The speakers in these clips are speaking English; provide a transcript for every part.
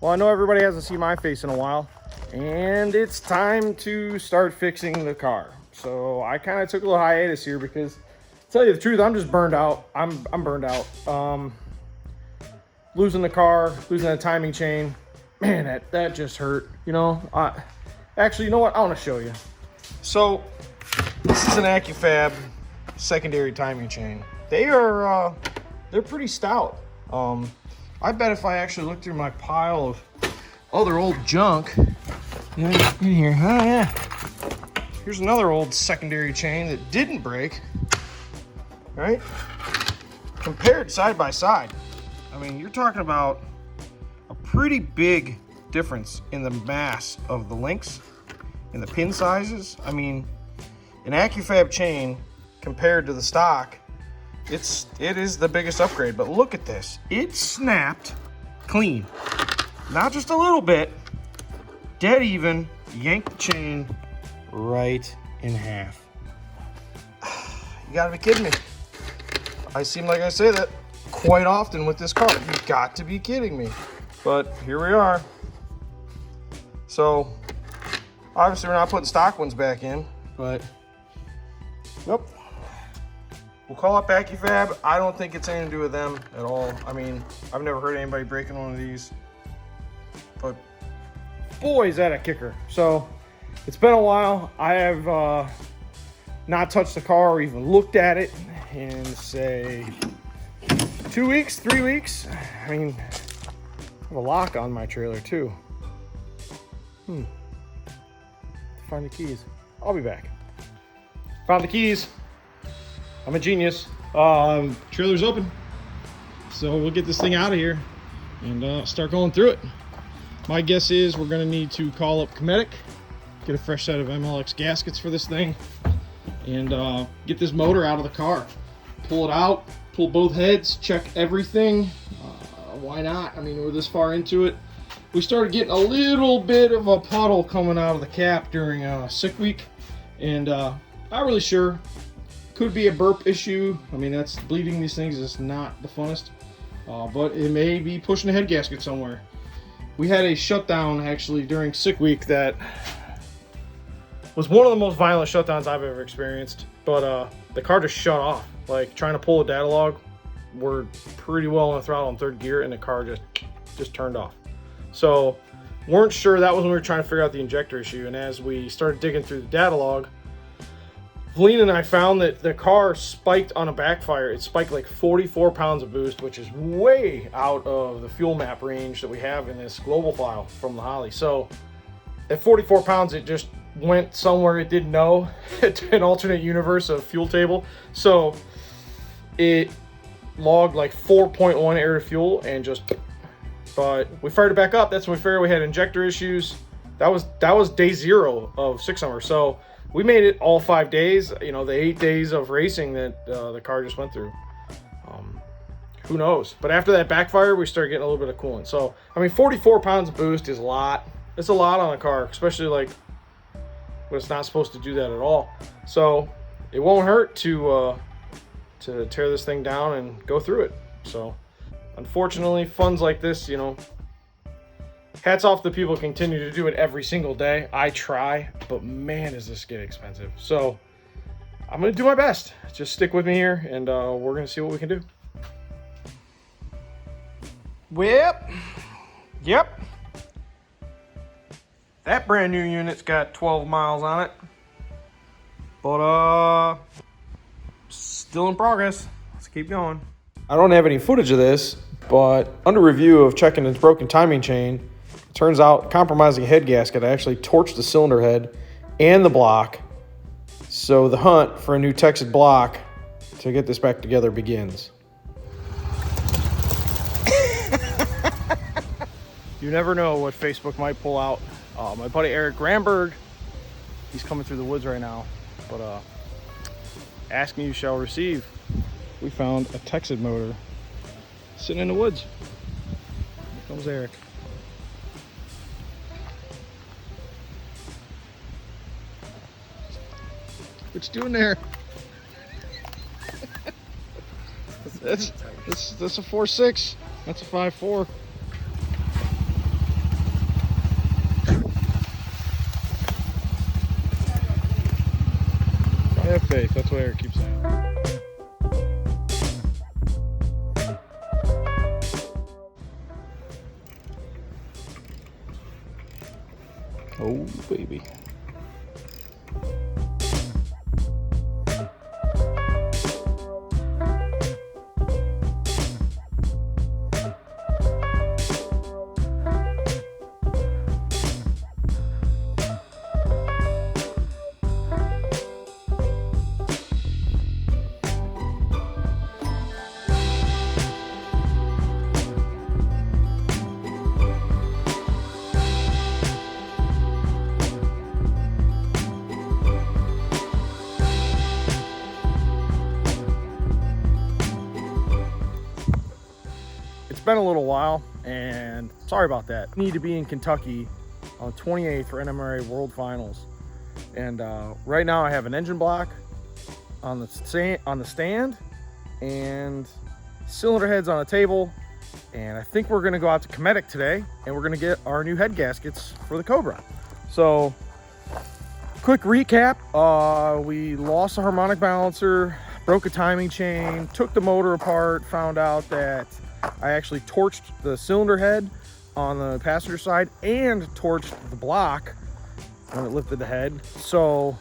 Well, I know everybody hasn't seen my face in a while, and it's time to start fixing the car. So I kind of took a little hiatus here because, to tell you the truth, I'm just burned out. I'm burned out. Losing the car, losing that timing chain, man, that just hurt. You know, actually, you know what? I want to show you. So this is an AccuFab secondary timing chain. They're pretty stout. I bet if I actually look through my pile of other old junk in here, oh yeah, here's another old secondary chain that didn't break, right? Compared side by side, I mean, you're talking about a pretty big difference in the mass of the links and the pin sizes. I mean, an AccuFab chain compared to the stock, it is the biggest upgrade. But look at this, it snapped clean, not just a little bit, dead even, yanked the chain right in half. You gotta be kidding me. I seem like I say that quite often with this car. You got to be kidding me. But here we are. So obviously we're not putting stock ones back in, but nope. We'll call it AccuFab. I don't think it's anything to do with them at all. I mean, I've never heard anybody breaking one of these, but boy, is that a kicker. So it's been a while. I have not touched the car or even looked at it in, say, 2 weeks, 3 weeks. I mean, I have a lock on my trailer too. Find the keys. I'll be back. Found the keys. I'm a genius. Trailer's open, so we'll get this thing out of here and start going through it. My guess is we're gonna need to call up Cometic, get a fresh set of MLX gaskets for this thing, and get this motor out of the car. Pull it out, pull both heads, check everything. Why not? I mean, we're this far into it. We started getting a little bit of a puddle coming out of the cap during sick week, and not really sure. Could be a burp issue. I mean, that's bleeding these things is not the funnest, but it may be pushing a head gasket somewhere. We had a shutdown actually during sick week that was one of the most violent shutdowns I've ever experienced, but the car just shut off. Like trying to pull a data log, we're pretty well on the throttle in third gear and the car just turned off. So weren't sure. That was when we were trying to figure out the injector issue, and as we started digging through the data log, Valina and I found that the car spiked on a backfire. It spiked like 44 pounds of boost, which is way out of the fuel map range that we have in this global file from the Holly. So at 44 pounds, it just went somewhere it didn't know, to an alternate universe of fuel table. So it logged like 4.1 air to fuel and just, but we fired it back up. That's when we figured we had injector issues. That was day 0 of 6 Summer. So we made it all 5 days, you know, the 8 days of racing that the car just went through. Who knows? But after that backfire, we started getting a little bit of coolant. So, I mean, 44 pounds of boost is a lot. It's a lot on a car, especially like when it's not supposed to do that at all. So it won't hurt to tear this thing down and go through it. So unfortunately, funds like this, you know, hats off to people who continue to do it every single day. I try, but man, does this get expensive. So I'm going to do my best. Just stick with me here, and we're going to see what we can do. Yep. That brand new unit's got 12 miles on it. But still in progress. Let's keep going. I don't have any footage of this, but under review of checking its broken timing chain, turns out compromising head gasket actually torched the cylinder head and the block. So the hunt for a new Texas block to get this back together begins. You never know what Facebook might pull out. My buddy Eric Gramberg, he's coming through the woods right now. But asking you shall receive. We found a Texas motor sitting in the woods. Here comes Eric. What you doing there? That's a 4.6. That's a 5.4. Have faith. That's what Eric keeps saying. Oh, baby. It's been a little while, and sorry about that. Need to be in Kentucky on the 28th for NMRA World Finals, and right now I have an engine block on the stand and cylinder heads on a table, and I think we're going to go out to Cometic today, and we're going to get our new head gaskets for the Cobra. So quick recap, we lost a harmonic balancer, broke a timing chain, took the motor apart, found out that I actually torched the cylinder head on the passenger side and torched the block when it lifted the head. So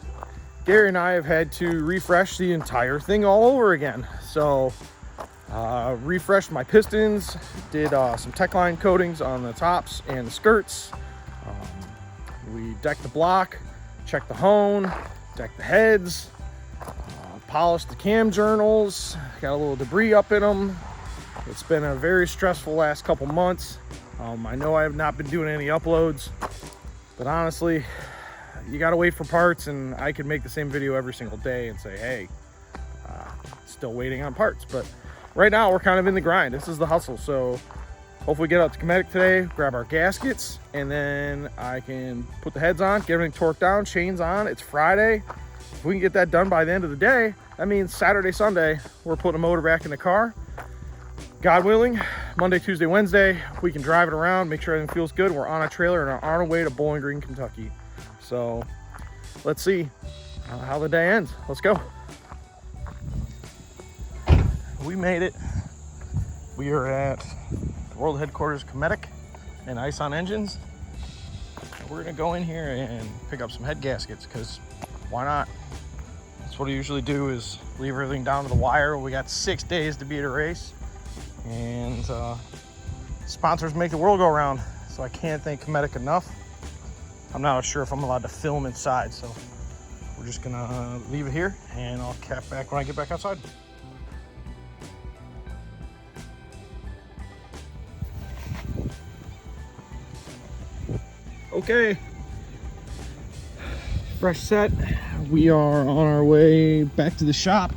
Gary and I have had to refresh the entire thing all over again. So refreshed my pistons, did some tech line coatings on the tops and the skirts. We decked the block, checked the hone, decked the heads, polished the cam journals, got a little debris up in them. It's been a very stressful last couple months. I know I have not been doing any uploads, but honestly, you gotta wait for parts, and I could make the same video every single day and say, hey, still waiting on parts. But right now we're kind of in the grind. This is the hustle. So hopefully get out to Cometic today, grab our gaskets, and then I can put the heads on, get everything torqued down, chains on. It's Friday. If we can get that done by the end of the day, that means Saturday, Sunday, we're putting a motor back in the car. God willing, Monday, Tuesday, Wednesday, we can drive it around, make sure everything feels good. We're on a trailer and on our way to Bowling Green, Kentucky. So let's see how the day ends. Let's go. We made it. We are at the world headquarters, Cometic, and Ice on Engines. We're gonna go in here and pick up some head gaskets, because why not? That's what I usually do, is leave everything down to the wire. We got 6 days to be at a race. And sponsors make the world go around, so I can't thank Cometic enough. I'm not sure if I'm allowed to film inside, so we're just gonna leave it here, and I'll cap back when I get back outside. Okay, fresh set. We are on our way back to the shop.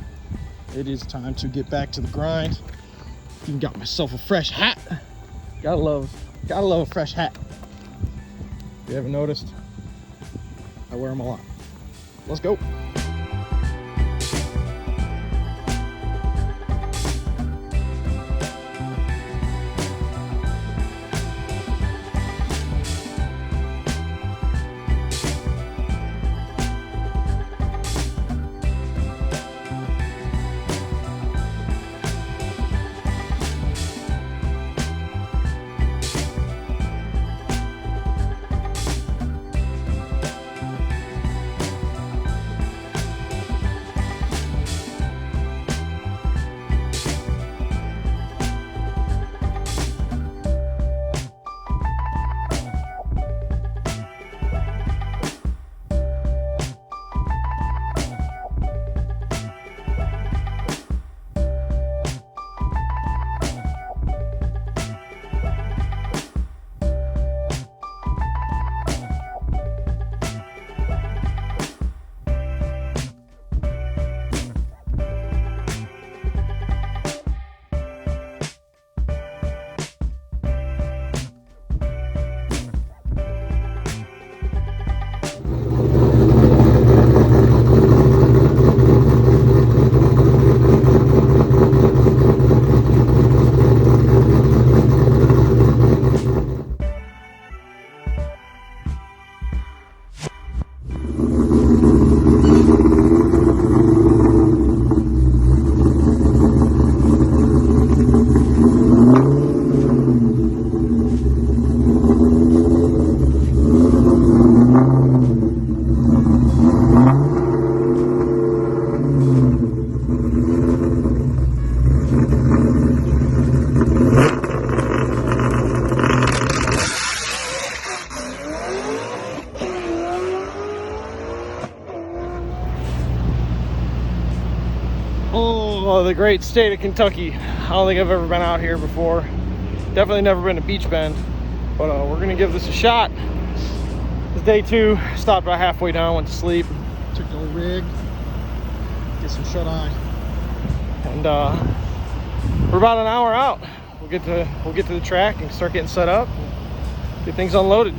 It is time to get back to the grind. Even got myself a fresh hat. Gotta love a fresh hat. If you haven't noticed, I wear them a lot. Let's go. the great state of Kentucky. I don't think I've ever been out here before. Definitely never been to Beach Bend, but we're gonna give this a shot. It's day 2. Stopped about halfway down, went to sleep, took the old rig, get some shut eye, and we're about an hour out. We'll get to the track and start getting set up, and get things unloaded.